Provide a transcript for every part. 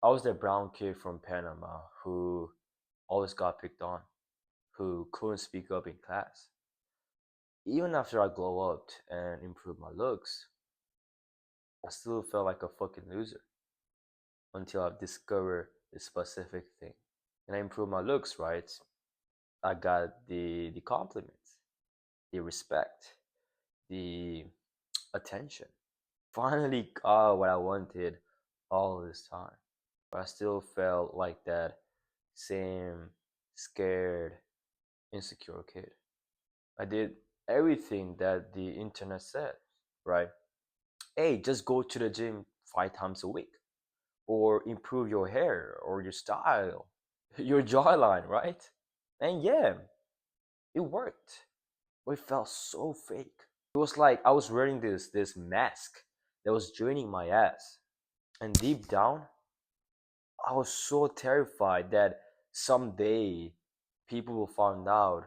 I was the brown kid from Panama who always got picked on, who couldn't speak up in class. Even after I glow up and improve my looks, I still felt like a fucking loser until I discovered this specific thing. And I improved my looks, right? I got the compliments, the respect, the attention. Finally got what I wanted all this time. But I still felt like that same scared, insecure kid. I did everything that the internet said, right? Hey, just go to the gym 5 times a week, or improve your hair, or your style, your jawline, right? And yeah, it worked, but it felt so fake. It was like I was wearing this mask that was draining my ass, and deep down, I was so terrified that someday people will find out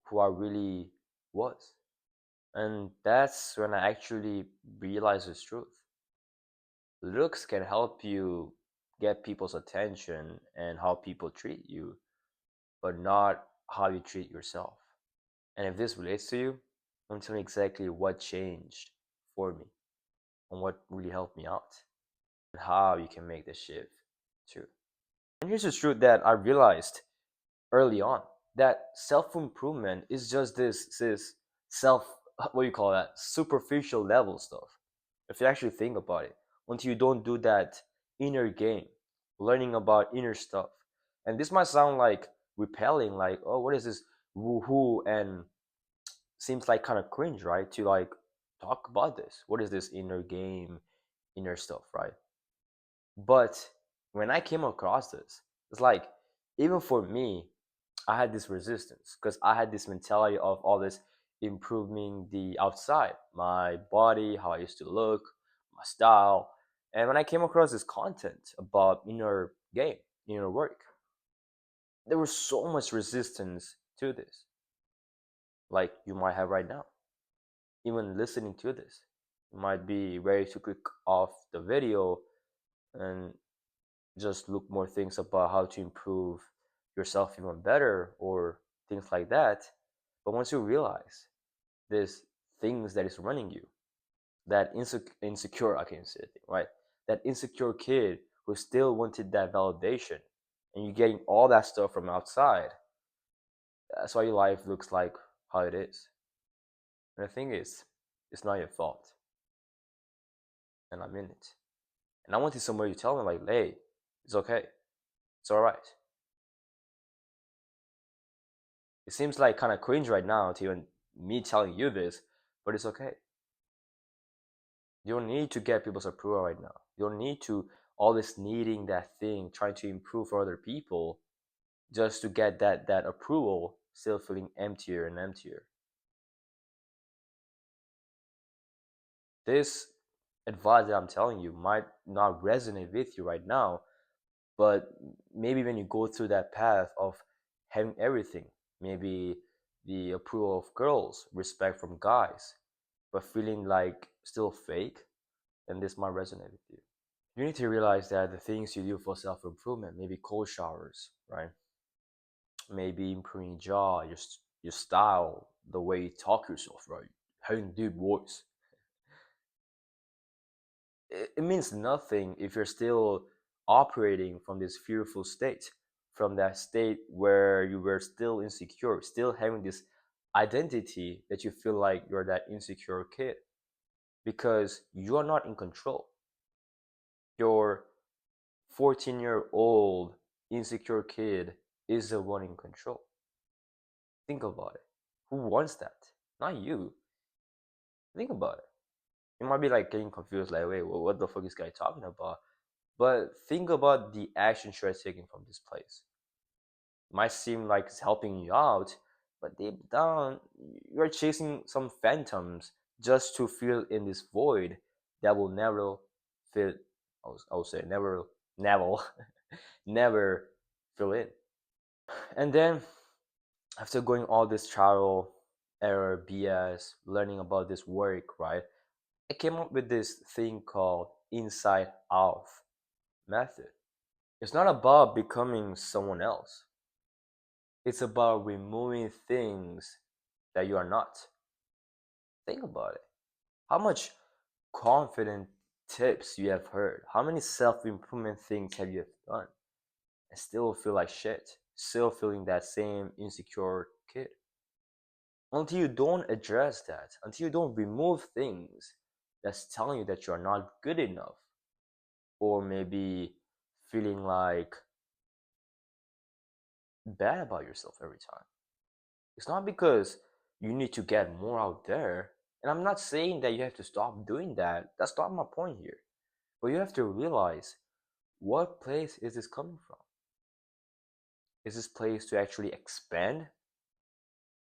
who I really was. And that's when I actually realized this truth. Looks can help you get people's attention and how people treat you, but not how you treat yourself. And if this relates to you, I'm telling you exactly what changed for me and what really helped me out and how you can make this shift too. And here's the truth that I realized early on, that self improvement is just this self, what do you call that, superficial level stuff. If you actually think about it, until you don't do that inner game, learning about inner stuff. And this might sound like repelling, like, oh, what is this woohoo, and seems like kind of cringe, right? To like talk about this. What is this inner game, inner stuff, right? But when I came across this, it's like even for me, I had this resistance because I had this mentality of always improving the outside, my body, how I used to look, my style. And when I came across this content about inner game, inner work, there was so much resistance to this, like you might have right now. Even listening to this, you might be ready to click off the video and just look more things about how to improve yourself even better or things like that. But once you realize there's things that is running you, that insecure, I can say it, right? That insecure kid who still wanted that validation, and you're getting all that stuff from outside. That's why your life looks like how it is. And the thing is, it's not your fault, and I'm in it. And I wanted somebody to tell me like, hey, it's okay, it's all right. It seems like kind of cringe right now to even me telling you this, but it's okay. You don't need to get people's approval right now. You don't need to always needing that thing, trying to improve for other people just to get that approval, still feeling emptier and emptier. This advice that I'm telling you might not resonate with you right now, but maybe when you go through that path of having everything, maybe the approval of girls, respect from guys, but feeling like still fake, then this might resonate with you. You need to realize that the things you do for self improvement, maybe cold showers, right? Maybe improving your jaw, your style, the way you talk yourself, right? Having deep voice. It means nothing if you're still operating from this fearful state, from that state where you were still insecure, still having this identity that you feel like you're that insecure kid because you are not in control. Your 14-year-old insecure kid is the one in control. Think about it. Who wants that? Not you. Think about it. You might be like getting confused, like, wait, what the fuck is this guy talking about? But think about the action you're taking from this place. It might seem like it's helping you out, but deep down, you're chasing some phantoms just to fill in this void that will never fill. I would say never, never fill in. And then after going all this trial, error, BS, learning about this work, right? I came up with this thing called inside out method. It's not about becoming someone else. It's about removing things that you are not. Think about it. How much confident tips you have heard? How many self improvement things have you done and still feel like shit? Still feeling that same insecure kid? Until you don't address that, until you don't remove things that's telling you that you're not good enough, or maybe feeling like bad about yourself every time. It's not because you need to get more out there. And I'm not saying that you have to stop doing that. That's not my point here. But you have to realize, what place is this coming from? Is this place to actually expand,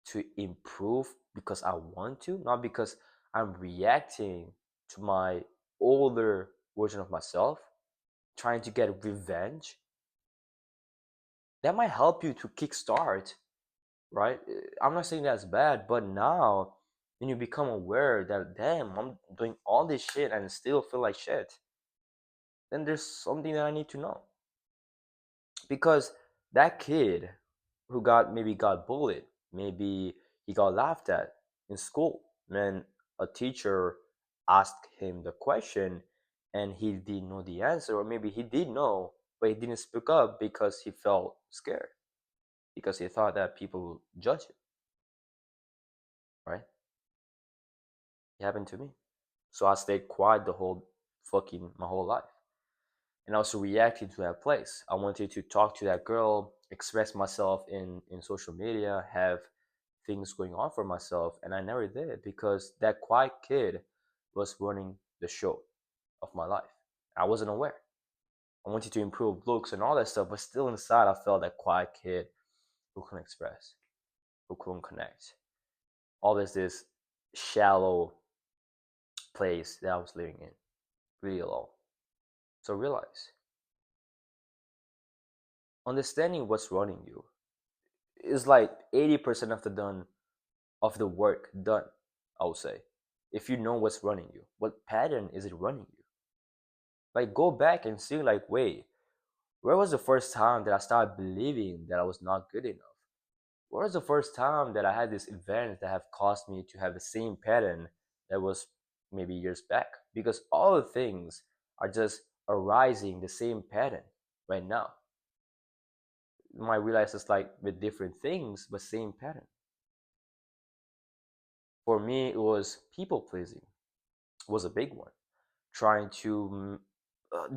to improve because I want to, not because I'm reacting to my older version of myself, trying to get revenge? That might help you to kickstart, right? I'm not saying that's bad, but now when you become aware that, damn, I'm doing all this shit and still feel like shit, then there's something that I need to know. Because that kid who got bullied, maybe he got laughed at in school when a teacher asked him the question and he didn't know the answer, or maybe he did know but he didn't speak up because he felt scared, because he thought that people would judge him, right? It happened to me. So I stayed quiet the whole fucking my whole life. And I also reacted to that place. I wanted to talk to that girl, express myself in social media, have things going on for myself, and I never did because that quiet kid was running the show of my life. I wasn't aware. I wanted to improve looks and all that stuff, but still inside I felt that quiet kid who couldn't express, who couldn't connect. Always this shallow place that I was living in, really alone. So realize, understanding what's running you is like 80% of the work done, I would say. If you know what's running you, what pattern is it running you? Like, go back and see, like, wait, where was the first time that I started believing that I was not good enough? Where was the first time that I had this event that have caused me to have the same pattern that was maybe years back? Because all the things are just arising the same pattern right now. You might realize it's like with different things, but same pattern. For me, it was people pleasing was a big one. Trying to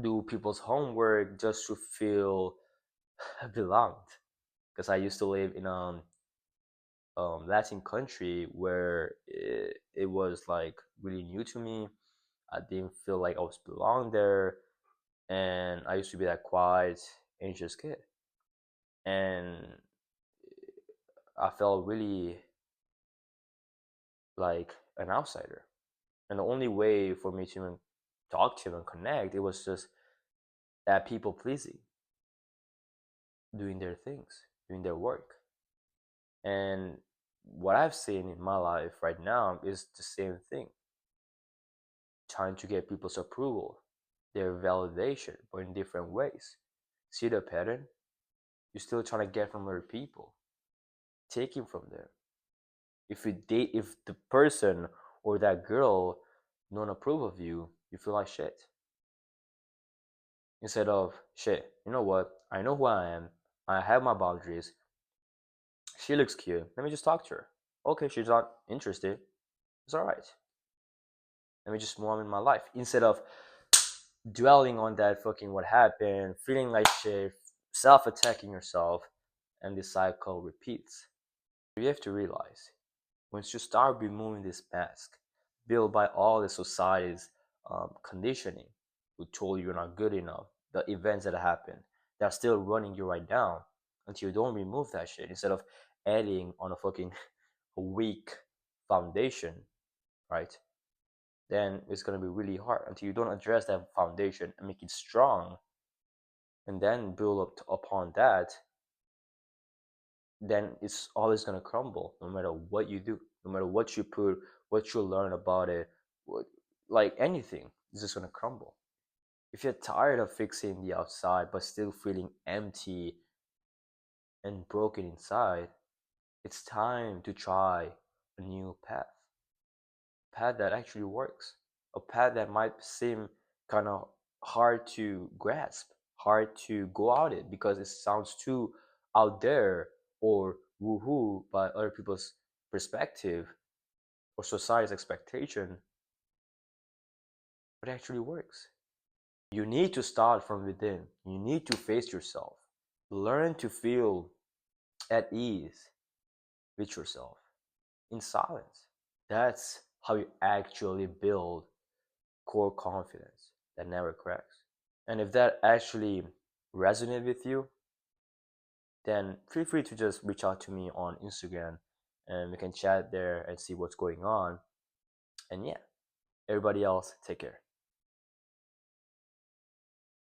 do people's homework just to feel belonged. Because I used to live in a Latin country where it was like really new to me. I didn't feel like I was belong there, and I used to be that quiet, anxious kid, and I felt really like an outsider. And the only way for me to even talk to him and connect, it was just that people pleasing, doing their things, doing their work. And what I've seen in my life right now is the same thing, trying to get people's approval, their validation, but in different ways. See the pattern? You're still trying to get from other people, taking from them. If the person or that girl don't approve of you, you feel like shit. Instead of shit, you know what? I know who I am. I have my boundaries. She looks cute. Let me just talk to her. Okay, she's not interested. It's all right. Let me just move on in my life instead of dwelling on that fucking what happened, feeling like shit, self-attacking yourself, and this cycle repeats. You have to realize, once you start removing this mask built by all the society's conditioning, who told you you're not good enough, the events that happen, that are still running you right now, until you don't remove that shit, instead of adding on a fucking weak foundation, right? Then it's going to be really hard until you don't address that foundation and make it strong and then build up upon that. Then it's always going to crumble no matter what you do, no matter what you put, what you learn about it, what, like anything, it's just going to crumble. If you're tired of fixing the outside but still feeling empty and broken inside, it's time to try a new path. Path that actually works. A path that might seem kind of hard to grasp, hard to go out it because it sounds too out there or woohoo by other people's perspective or society's expectation, but it actually works. You need to start from within. You need to face yourself. Learn to feel at ease with yourself in silence. That's how you actually build core confidence that never cracks. And if that actually resonates with you, then feel free to just reach out to me on Instagram and we can chat there and see what's going on. And yeah, everybody else, take care.